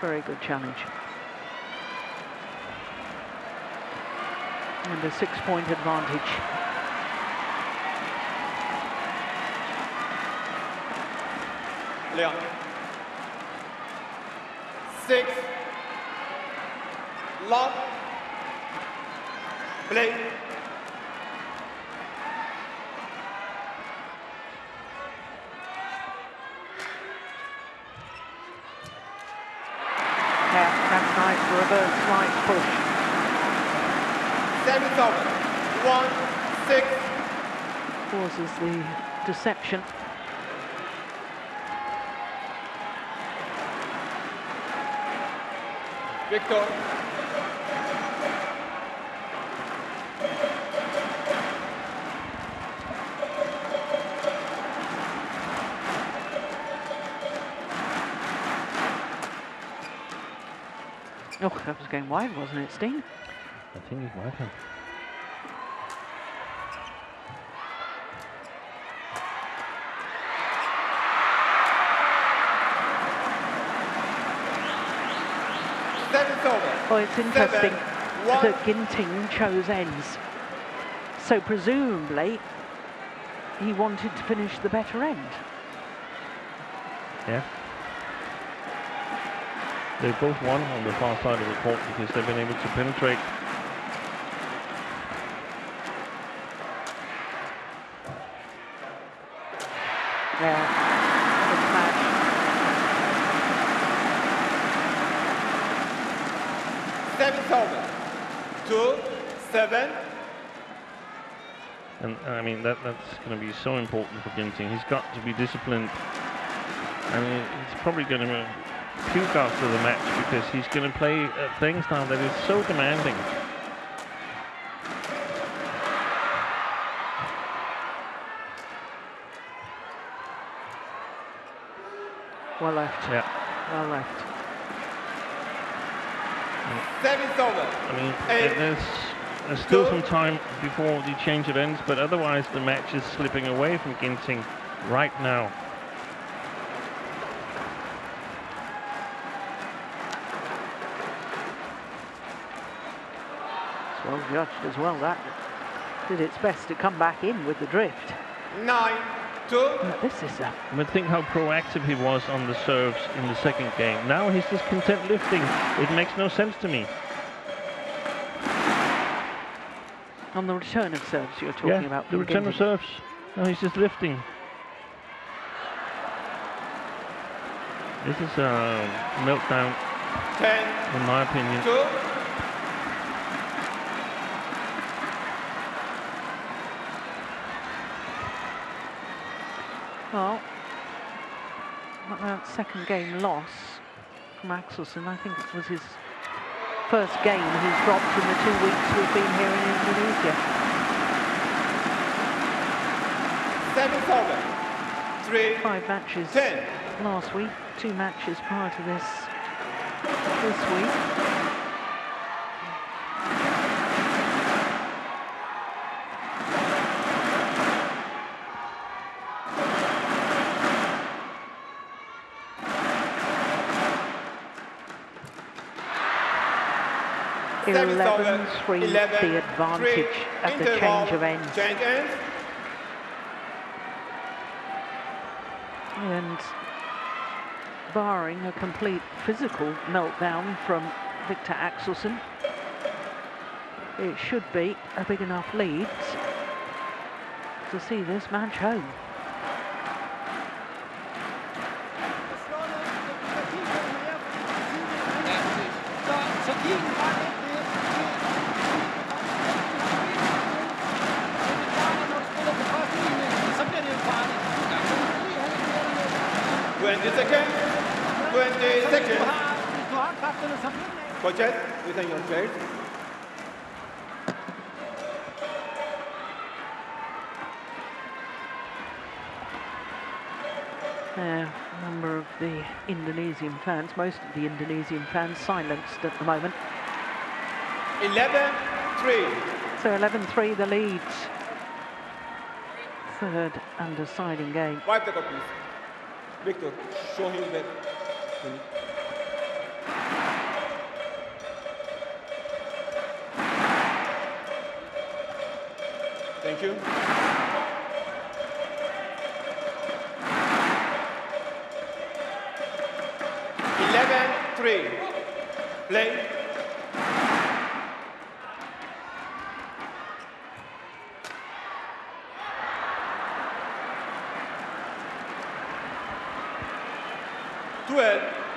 Very good challenge. And a 6-point advantage. Leon. 6. Lock. Play. Yeah, that's nice. Reverse slight push. Service over. 1-6. Causes the deception. Viktor. Oh, that was going wide, wasn't it, Steen? I think he might have. Service over. Well, it's interesting 7-1. that Ginting chose ends. So presumably, he wanted to finish the better end. Yeah. They both won on the far side of the court because they've been able to penetrate. Yeah, good match. Service over. 2-7. And I mean, that's going to be so important for Ginting. He's got to be disciplined. I mean, he's probably going to puke after the match because he's going to play things now that is so demanding. Well left. Yeah. Well left. Service over. I mean, Eight. there's still some time before the change of ends, but otherwise the match is slipping away from Ginting right now. It's well judged as well. That did its best to come back in with the drift. 9-2. But this is a But think how proactive he was on the serves in the second game. Now he's just content lifting. It makes no sense to me. on the return of serves you're talking about. The return of serves. No, he's just lifting. This is a meltdown, 10, in my opinion. 2. Well, that second game loss from Axelsen, I think it was his first game he's dropped in the 2 weeks we've been here in Indonesia. 7-7. 3. 5 matches 10. last week, 2 matches prior to this week. Service over. 11-3, 11, the advantage 3. at the Interval. change of ends. Change ends. And barring a complete physical meltdown from Viktor Axelsen, it should be a big enough lead to see this match home. Så kigen bare lidt mere. 20 seconds. 20 seconds. ตัวครับตัวสับเล่นเลย Coaches, within your chairs. A number of the Indonesian fans, most of the Indonesian fans silenced at the moment. 11-3. So 11-3 the lead. Third and deciding game. 5 seconds, please. Victor, show him that. Thank you. Play.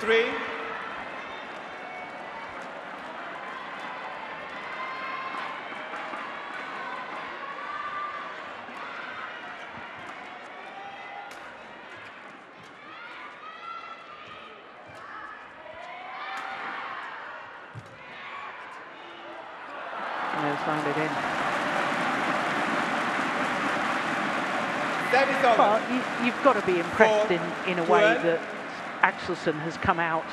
Three. Signed it in. That is all. Well, you've got to be impressed in a way 12. that Axelsen has come out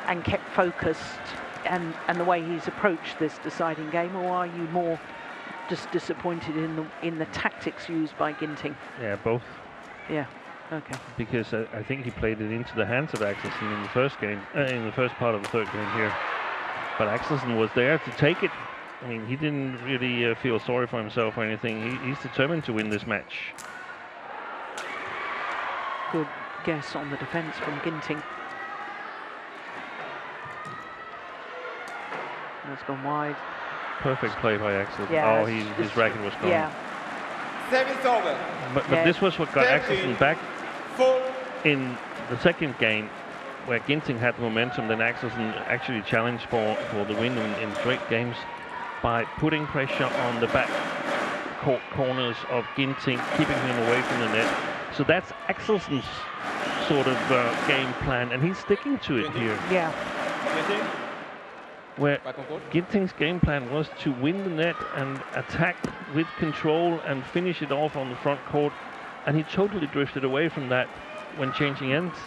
and kept focused and the way he's approached this deciding game, or are you more just disappointed in the tactics used by Ginting? Yeah, both. Yeah, okay. Because I think he played it into the hands of Axelsen in the first game, in the first part of the third game here. But Axelsen was there to take it. I mean, he didn't really feel sorry for himself or anything. He's determined to win this match. Good guess on the defence from Ginting. That's gone wide. Perfect play by Axelsen. Yeah, oh, his racket was gone. Yeah. Service over. But this was what got Axelsen back 4. in the second game, where Ginting had momentum. Then Axelsen actually challenged for the win in straight games by putting pressure on the back corners of Ginting, keeping him away from the net. So that's Axelsen's sort of game plan, and he's sticking to it here. Yeah. Where Ginting's game plan was to win the net and attack with control and finish it off on the front court, and he totally drifted away from that when changing ends.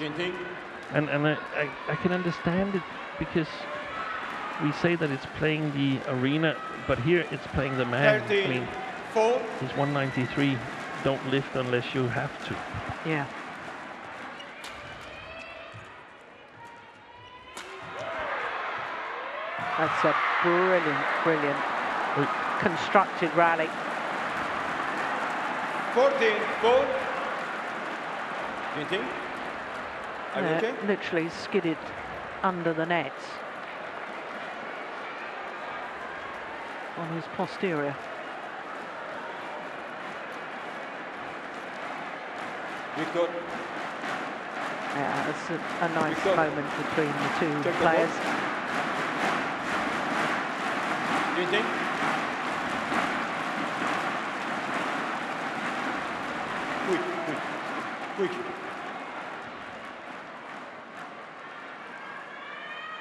And I can understand it, because we say that it's playing the arena, but here it's playing the man. 13, I mean, 4. he's 193. Don't lift unless you have to. Yeah. That's a brilliant constructed rally. 14-4. Ginting, are you okay? Literally skidded under the net on his posterior. Victor. Yeah, it's a nice Victor. moment between the two Take the players. Ginting.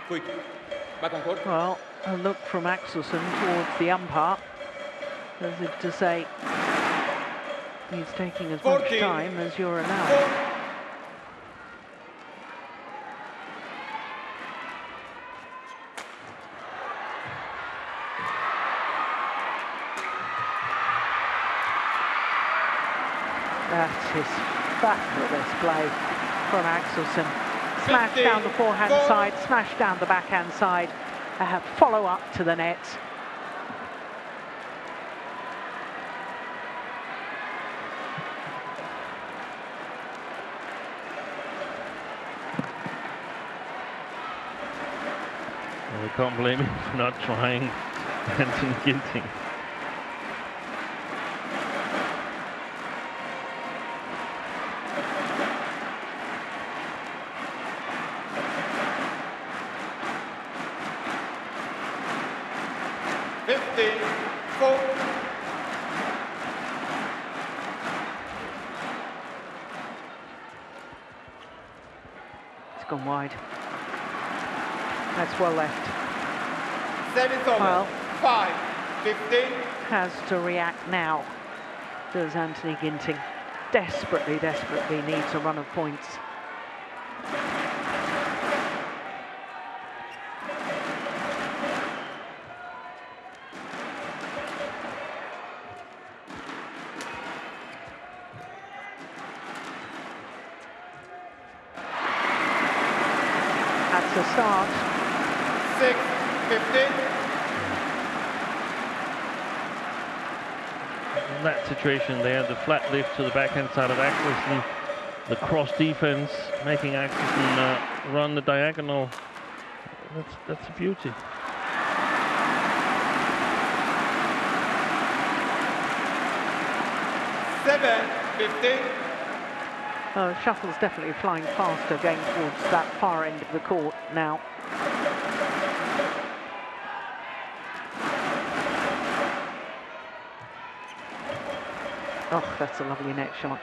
Quick. Back on court. Well, a look from Axelsen towards the umpire, as if to say he's taking as much 14, time as you're allowed. 4. That is fabulous play from Axelsen. Smash 15, down the forehand 4. side, smash down the backhand side, follow up to the net. Well, we can't blame him for not trying Anton Ginting. It's gone wide. That's well left. Service over. Well, 5-15. has to react now, does Anthony Ginting. Desperately, desperately needs a run of points. That's the start. 6-15. In that situation there, the flat lift to the backhand side of Axelsen, the cross defense, making Axelsen run the diagonal. That's a beauty. Seven, 15. Shuttle's definitely flying faster going towards that far end of the court now. Oh, that's a lovely net shot.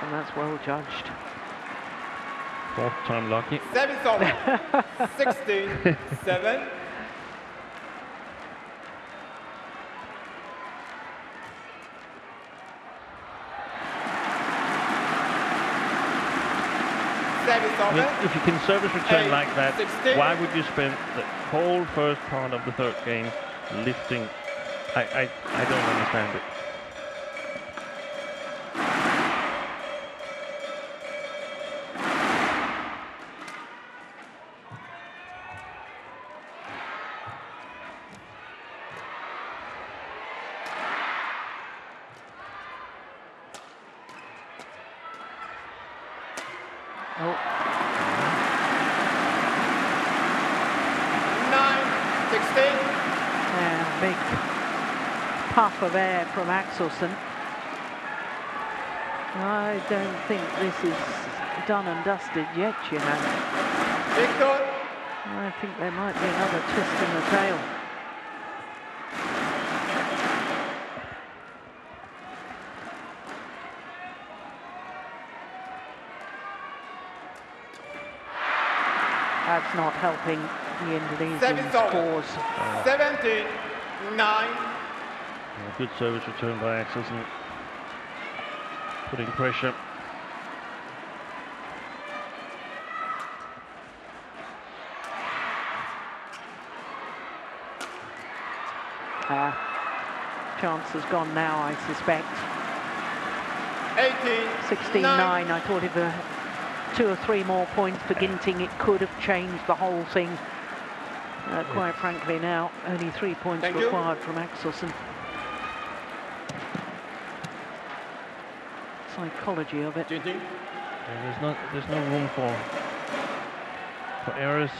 And that's well judged. Fourth time lucky. Service over. 16-7. Service I mean, over. if you can service return 8, like that, 16. why would you spend the whole first part of the third game lifting? I don't understand it. Oh, 9-16. yeah, big puff of air from Axelsen. I don't think this is done and dusted yet, you know. Viktor. I think there might be another twist in the tail. That's not helping the Indonesian scores. 17-9. Good service return by Axelsen, putting pressure. Chance has gone now, I suspect. 18-9. 16-9. I thought if 2 or 3 more points for Ginting, it could have changed the whole thing. Quite frankly now, only 3 points Thank you. required from Axelsen. Psychology of it. Ginting. Yeah, there's no room for errors.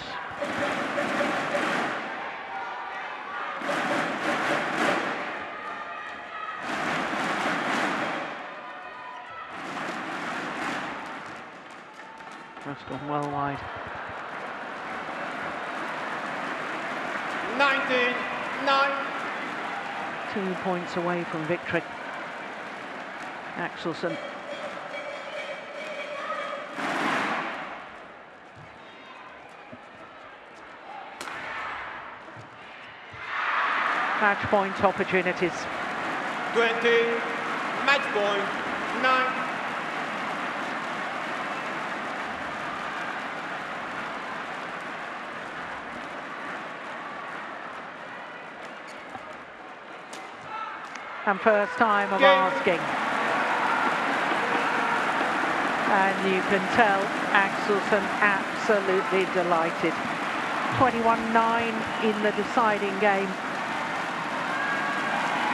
That's gone well wide. 19-9. 2 points away from victory. Axelsen. Match point opportunities. 20. Match point. 9. And first time of Game. asking. And you can tell Axelsen absolutely delighted. 21-9 in the deciding game.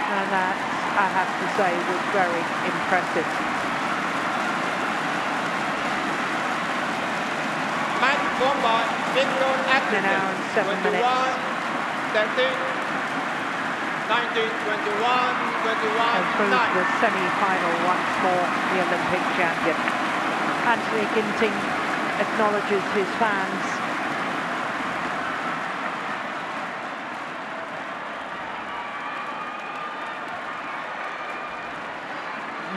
And that, I have to say, was very impressive. Match won by Viktor Axelsen. An hour and 7 minutes. 13. 19, 21, 21, And through 9. to the semi-final once more, the Olympic champion. Anthony Ginting acknowledges his fans.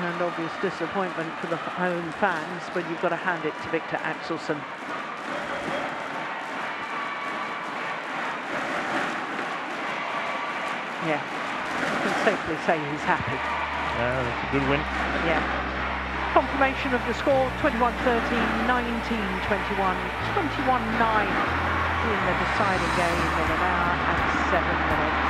And obvious disappointment for the home fans, but you've got to hand it to Viktor Axelsen. Yeah, you can safely say he's happy. Yeah, that's a good win. Yeah. Confirmation of the score, 21-13, 19-21, 21-9 in the deciding game in an hour and 7 minutes.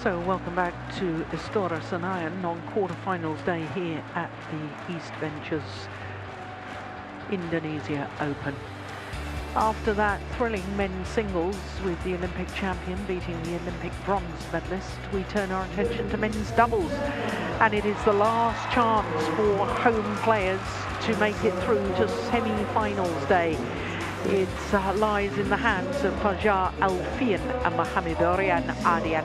So welcome back to Istora Senayan on quarterfinals day here at the East Ventures Indonesia Open. After that thrilling men's singles with the Olympic champion beating the Olympic bronze medalist, we turn our attention to men's doubles, and it is the last chance for home players to make it through to semi-finals day. It lies in the hands of Fajar Alfian and Mohamed Rian Adian.